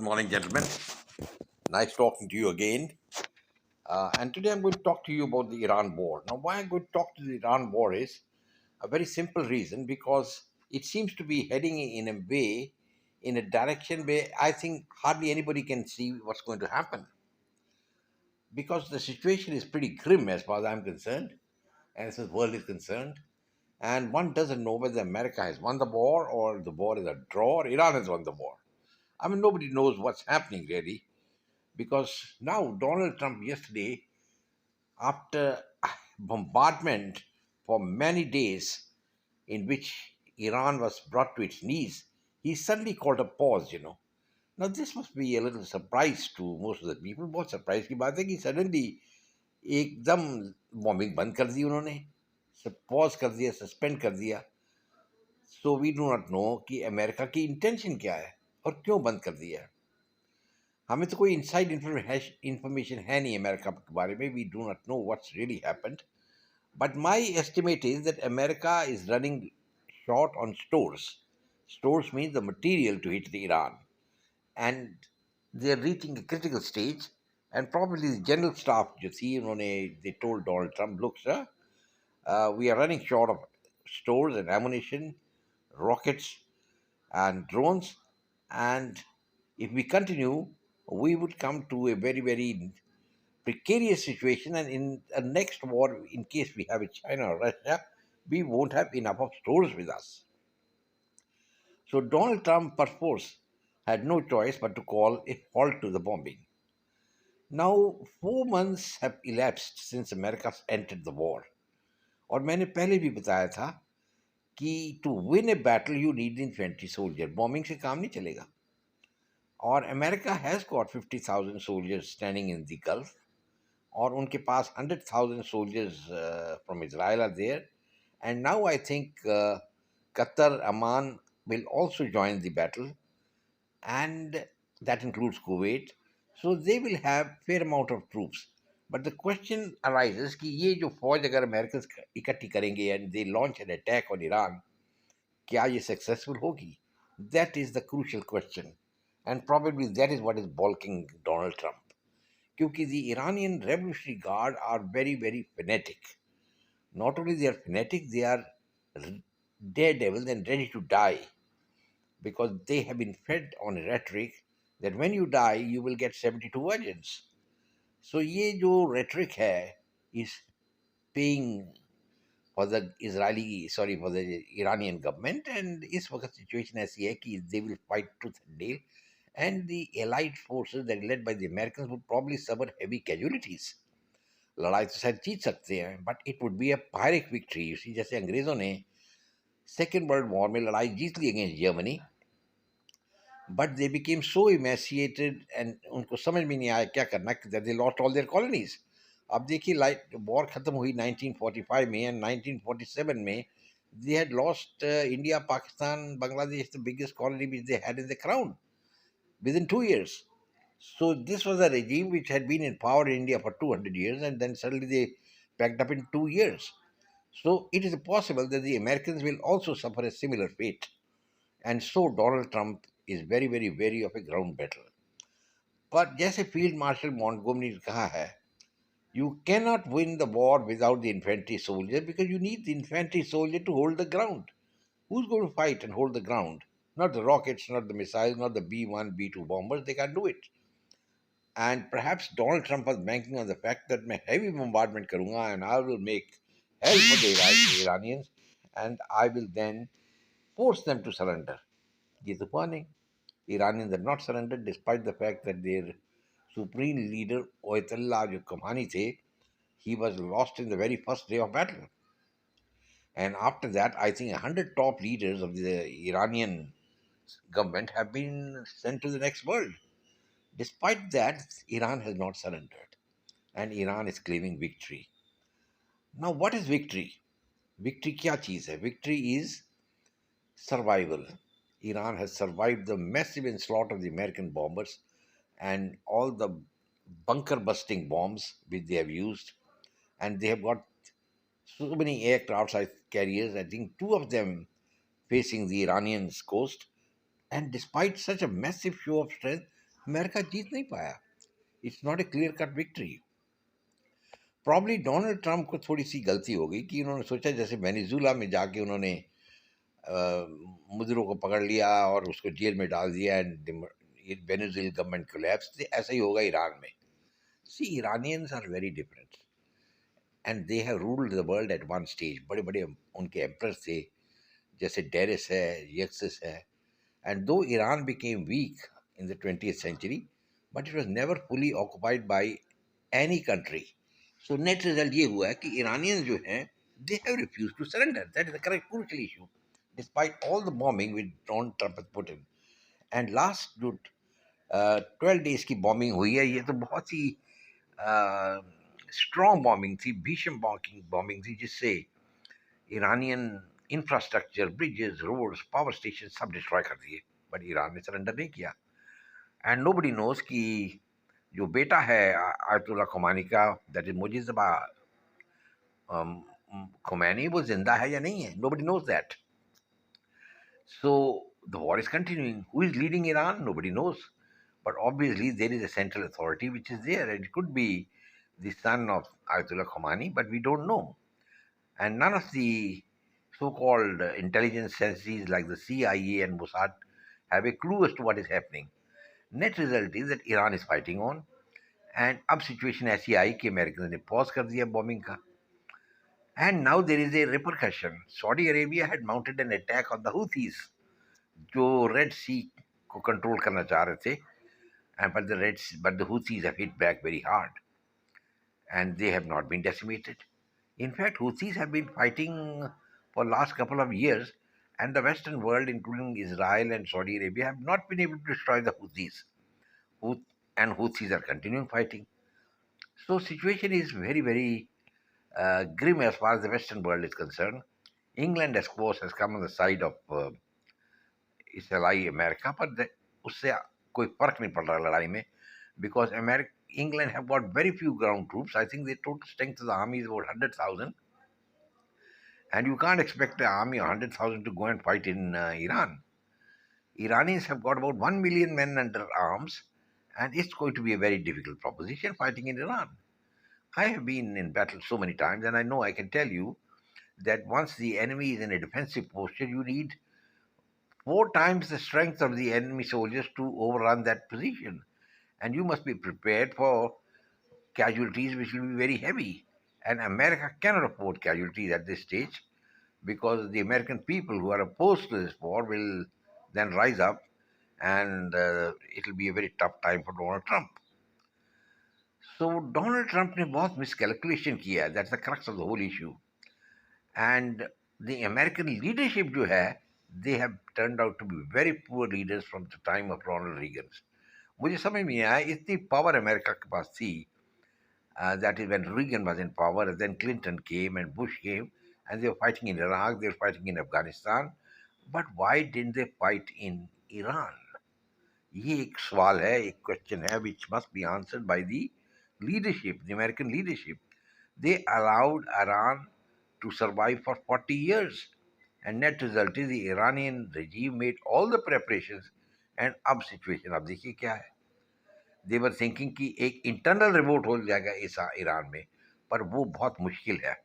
morning, gentlemen. Nice talking to you again. And today I'm going to talk to you about the Iran war. Now, why I'm going to talk to the Iran war is a very simple reason because it seems to be heading in a way, in a direction where I think hardly anybody can see what's going to happen. Because the situation is pretty grim as far as I'm concerned, and as the world is concerned. And one doesn't know whether America has won the war or the war is a draw or Iran has won the war. I mean, nobody knows what's happening really because now Donald Trump yesterday, after bombardment for many days in which Iran was brought to its knees, he suddenly called a pause. Now this must be a little surprise to most of the people. बहुत surprise की बात है कि suddenly एकदम bombing बंद कर दी उन्होंने, pause कर दिया, सस्पेंड कर दिया. So we do not know कि अमेरिका की इंटेंशन क्या है और क्यों बंद कर दिया है. हमें तो कोई इनसाइड इंफॉर्मेशन है नहीं अमेरिका के बारे में. We do not know what's really happened. But my estimate is that America is running short on stores. Stores means the material to hit the Iran. And they're reaching a critical stage. And probably the general staff, you see, they told Donald Trump, look, sir, we are running short of stores and ammunition, rockets, and drones. And if we continue, we would come to a very, very precarious situation. And in the next war, in case we have a China or Russia, we won't have enough of stores with us. So Donald Trump, perforce, had no choice but to call a halt to the bombing. Now, 4 months have elapsed since America entered the war. और मैंने पहले भी बताया था कि to win a battle you need infantry soldier. Bombing से काम नहीं चलेगा. और America has got 50,000 soldiers standing in the Gulf. और उनके पास 100,000 soldiers from Israel are there. And now I think Qatar, Amman will also join the battle. And that includes Kuwait. So they will have fair amount of troops. But the question arises कि ये जो फौज अगर American इकट्ठी करेंगे and they launch an attack on Iran, क्या ये successful होगी? That is the crucial question. And probably that is what is balking Donald Trump. Because the Iranian Revolutionary Guard are very, very fanatic. Not only they are fanatic, they are daredevils and ready to die because they have been fed on a rhetoric that when you die, you will get 72 virgins. So ये जो rhetoric है is paying for the for the Iranian government, and इस वक्त situation ऐसी है कि they will fight tooth and nail, and the allied forces that are led by the Americans would probably suffer heavy casualties. लड़ाई तो शायद जीत सकते हैं, but it would be a pyrrhic victory. जैसे अंग्रेजों ने सेकेंड वर्ल्ड वॉर में लड़ाई जीत ली against Germany, but they became so emaciated and उनको समझ में नहीं आया क्या करना, that they lost all their colonies. अब देखिए लाइट वॉर खत्म हुई 1945 में and 1947 में they had lost India, Pakistan, Bangladesh, the biggest colony which they had in the crown within 2 years. So this was a regime which had been in power in India for 200 years and then suddenly they packed up in 2 years. So it is possible that the Americans will also suffer a similar fate. And so Donald Trump is very, very wary of a ground battle. पर जैसे field marshal Montgomery ने कहा है, you cannot win the war without the infantry soldier because you need the infantry soldier to hold the ground. Who's going to fight and hold the ground? Not the rockets, not the missiles, not the B-1, B-2 bombers. They can't do it. And perhaps Donald Trump was banking on the fact that मैं heavy bombardment करूंगा and I will make hell for the Iranians and I will then force them to surrender. ये तो हुआ नहीं. Iranians have not surrendered despite the fact that their supreme leader Oyatollah जो कमानी थे, he was lost in the very first day of battle. And after that, I think 100 top leaders of the Iranian government have been sent to the next world. Despite that, Iran has not surrendered. And Iran is claiming victory. Now, what is victory? Victory क्या चीज़ है? Victory is survival. Iran has survived the massive onslaught of the American bombers and all the bunker busting bombs which they have used. And they have got so many aircraft carriers, I think two of them facing the Iranian's coast. And despite such a massive show of strength, America जीत नहीं पाया. It's not a clear cut victory. Probably Donald Trump को थोड़ी सी गलती हो गई कि उन्होंने सोचा जैसे वेनेजुला में जाके उन्होंने मुजरों को पकड़ लिया और उसको जेल में डाल दिया एंड वेनेजुएलन गवर्नमेंट कोलैप्स. ऐसा ही होगा ईरान में. See Iranians are very different and they have ruled the world at one stage. बड़े बड़े उनके एम्परर्स थे, जैसे डेरिस है, यक्सिस है. And though Iran became weak in the 20th century, but it was never fully occupied by any country. So net result ये हुआ है कि ईरानियंस जो हैं they have refuse to surrender. That is the correct crucial issue despite all the bombing with Donald Trump has put in. And last जो 12 days की bombing हुई है, ये तो बहुत ही स्ट्रॉन्ग बॉम्बिंग थी, भीषण बॉम्बिंग थी, जिससे Iranian infrastructure, bridges, roads, power station सब डिस्ट्रॉय कर दिए. बट ईरान ने सरेंडर नहीं किया. एंड नोबडी नोज कि जो बेटा है आयतुल्ला खुमानी का, दैट इज मुजिज़बा खुमैनी, वो जिंदा है या नहीं है. Nobody knows that. So the war is continuing. Who is leading Iran? Nobody knows. But obviously, there is a central authority which is there. It could be the son of Ayatollah Khomeini, but we don't know. And none of the so-called intelligence agencies like the CIA and Mossad have a clue as to what is happening. Net result is that Iran is fighting on, and अब situation ऐसी आई कि American ने pause कर दिया bombing का. And now there is a repercussion. Saudi Arabia had mounted an attack on the Houthis, जो red सी को control करना चाह रहे थे. And but the Houthis have hit back very hard, and they have not been decimated. In fact, Houthis have been fighting for last couple of years, and the Western world, including Israel and Saudi Arabia, have not been able to destroy the Houthis. And Houthis are continuing fighting. So situation is very, very grim as far as the Western world is concerned. England, of course, has come on the side of its ally America, but उससे कोई फर्क नहीं पड़ रहा लड़ाई में, because England have got very few ground troops. I think the total strength of the army is about 100,000, and you can't expect an army of 100,000 to go and fight in Iran. Iranians have got about 1 million men under arms, and it's going to be a very difficult proposition fighting in Iran. I have been in battle so many times, and I know I can tell you that once the enemy is in a defensive posture, you need 4 times the strength of the enemy soldiers to overrun that position. And you must be prepared for casualties which will be very heavy. And America cannot afford casualties at this stage, because the American people who are opposed to this war will then rise up, and it will be a very tough time for Donald Trump. So Donald Trump ने बहुत miscalculation किया है. That's the crux of the whole issue. And the American leadership जो है, they have turned out to be very poor leaders from the time of Ronald Reagan. मुझे समझ में आया इतनी पावर अमेरिका के पास थी, that is when Reagan was in power, and then Clinton came and Bush came, and they were fighting in Iraq, they were fighting in Afghanistan. But why didn't they fight in Iran? ये एक सवाल है, एक question है which must be answered by the leadership, the American leadership. They allowed Iran to survive for 40 years. And net result is the Iranian regime made all the preparations, and अब situation अब देखिए क्या है. They were thinking कि एक internal revolt हो जाएगा इस ईरान में, पर वो बहुत मुश्किल है.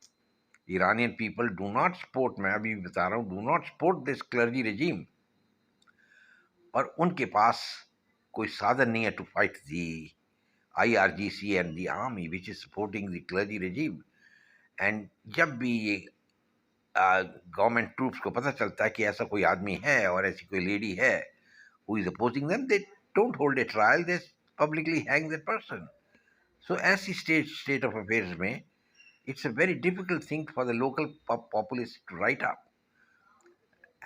Iranian people do not support, मैं अभी बता रहा हूँ, do not support this clergy regime. और उनके पास कोई साधन नहीं है to fight the IRGC and the army which is supporting the clergy regime. And जब भी ये गवर्नमेंट ट्रूप्स को पता चलता है कि ऐसा कोई आदमी है और ऐसी कोई लेडी है who is opposing them, they don't hold a trial, they publicly hang that person. So ऐसी state of affairs में it's a very difficult thing for the local populace to write up.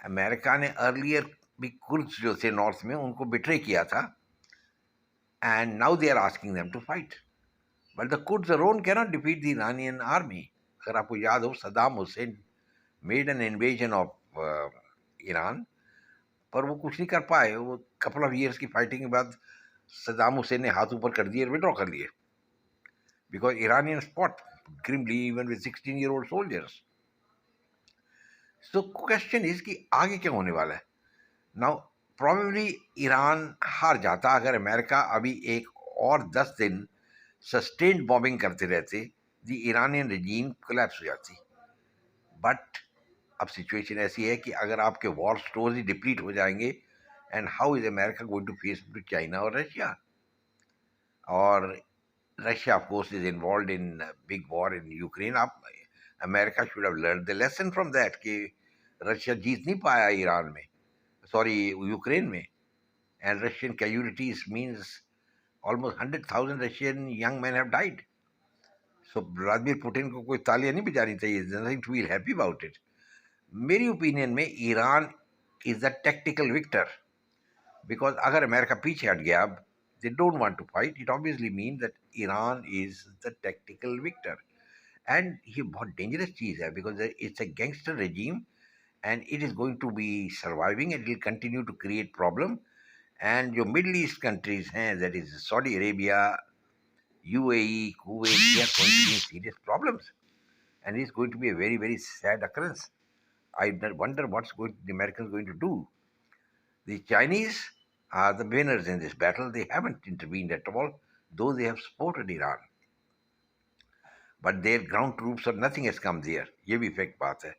America ने earlier भी Kurds जो थे north में उनको betray किया था, and now they are asking them to fight. But the Kurds alone cannot defeat the Iranian army. अगर आपको याद हो, Saddam Hussain made an invasion of Iran, पर वो कुछ नहीं कर पाए. वो couple of years की फाइटिंग के बाद सद्दाम हुसैन ने हाथ ऊपर कर दिए और विड्रॉ कर लिए, because Iranians fought grimly even with 16-year-old soldiers. So question is कि आगे क्या होने वाला है. Now प्रॉबेबली ईरान हार जाता अगर अमेरिका अभी एक और 10 दिन सस्टेन्ड बॉम्बिंग करते रहते, द ईरानियन regime कोलैप्स हो जाती। बट अब सिचुएशन ऐसी है कि अगर आपके वॉर स्टोर्स ही डिप्लीट हो जाएंगे, and how is America going to face to China और रशिया? और Russia of course is involve in big war in Ukraine. आप America should have learn the lesson from that कि Russia जीत नहीं पाया Iran में, सॉरी यूक्रेन में, and Russian casualties means almost 100,000 Russian young men have died. So Vladimir Putin को कोई तालियां नहीं बजानी चाहिए, nothing to feel happy about it. मेरी ओपिनियन में Iran is the tactical victor, because अगर अमेरिका पीछे हट गया, अब they don't want to fight, it obviously mean that Iran is the tactical victor. And ये बहुत डेंजरस चीज है, because it's a gangster regime and it is going to be surviving and it will continue to create problem. And your Middle East countries हैं, that is Saudi Arabia, UAE, Kuwait, they are going to be in serious problems, and it's going to be a very very sad occurrence. I wonder what's the Americans going to do. The Chinese are the winners in this battle. They haven't intervened at all, though they have supported Iran. But their ground troops or nothing has come there. ये भी fact बात है.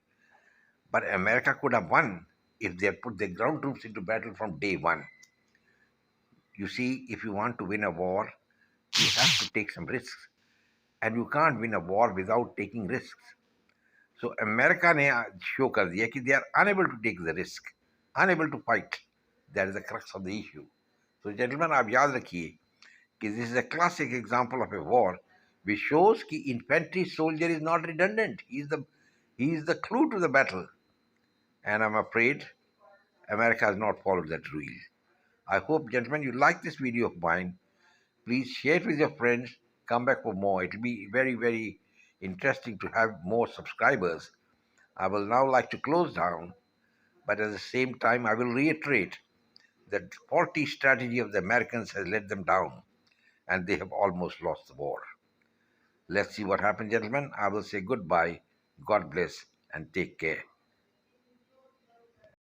But America could have won if they had put their ground troops into battle from day one. You see, if you want to win a war, you have to take some risks. And you can't win a war without taking risks. So America ने show कर दिया कि they are unable to take the risk, unable to fight. That is the crux of the issue. So gentlemen, आप याद रखिए कि this is a classic example of a war which shows कि infantry soldier is not redundant. He is the clue to the battle. And I'm afraid America has not followed that rule. I hope, gentlemen, you like this video of mine. Please share it with your friends. Come back for more. It will be very, very interesting to have more subscribers. I will now like to close down, but at the same time, I will reiterate that faulty strategy of the Americans has let them down, and they have almost lost the war. Let's see what happens, gentlemen. I will say goodbye. God bless and take care.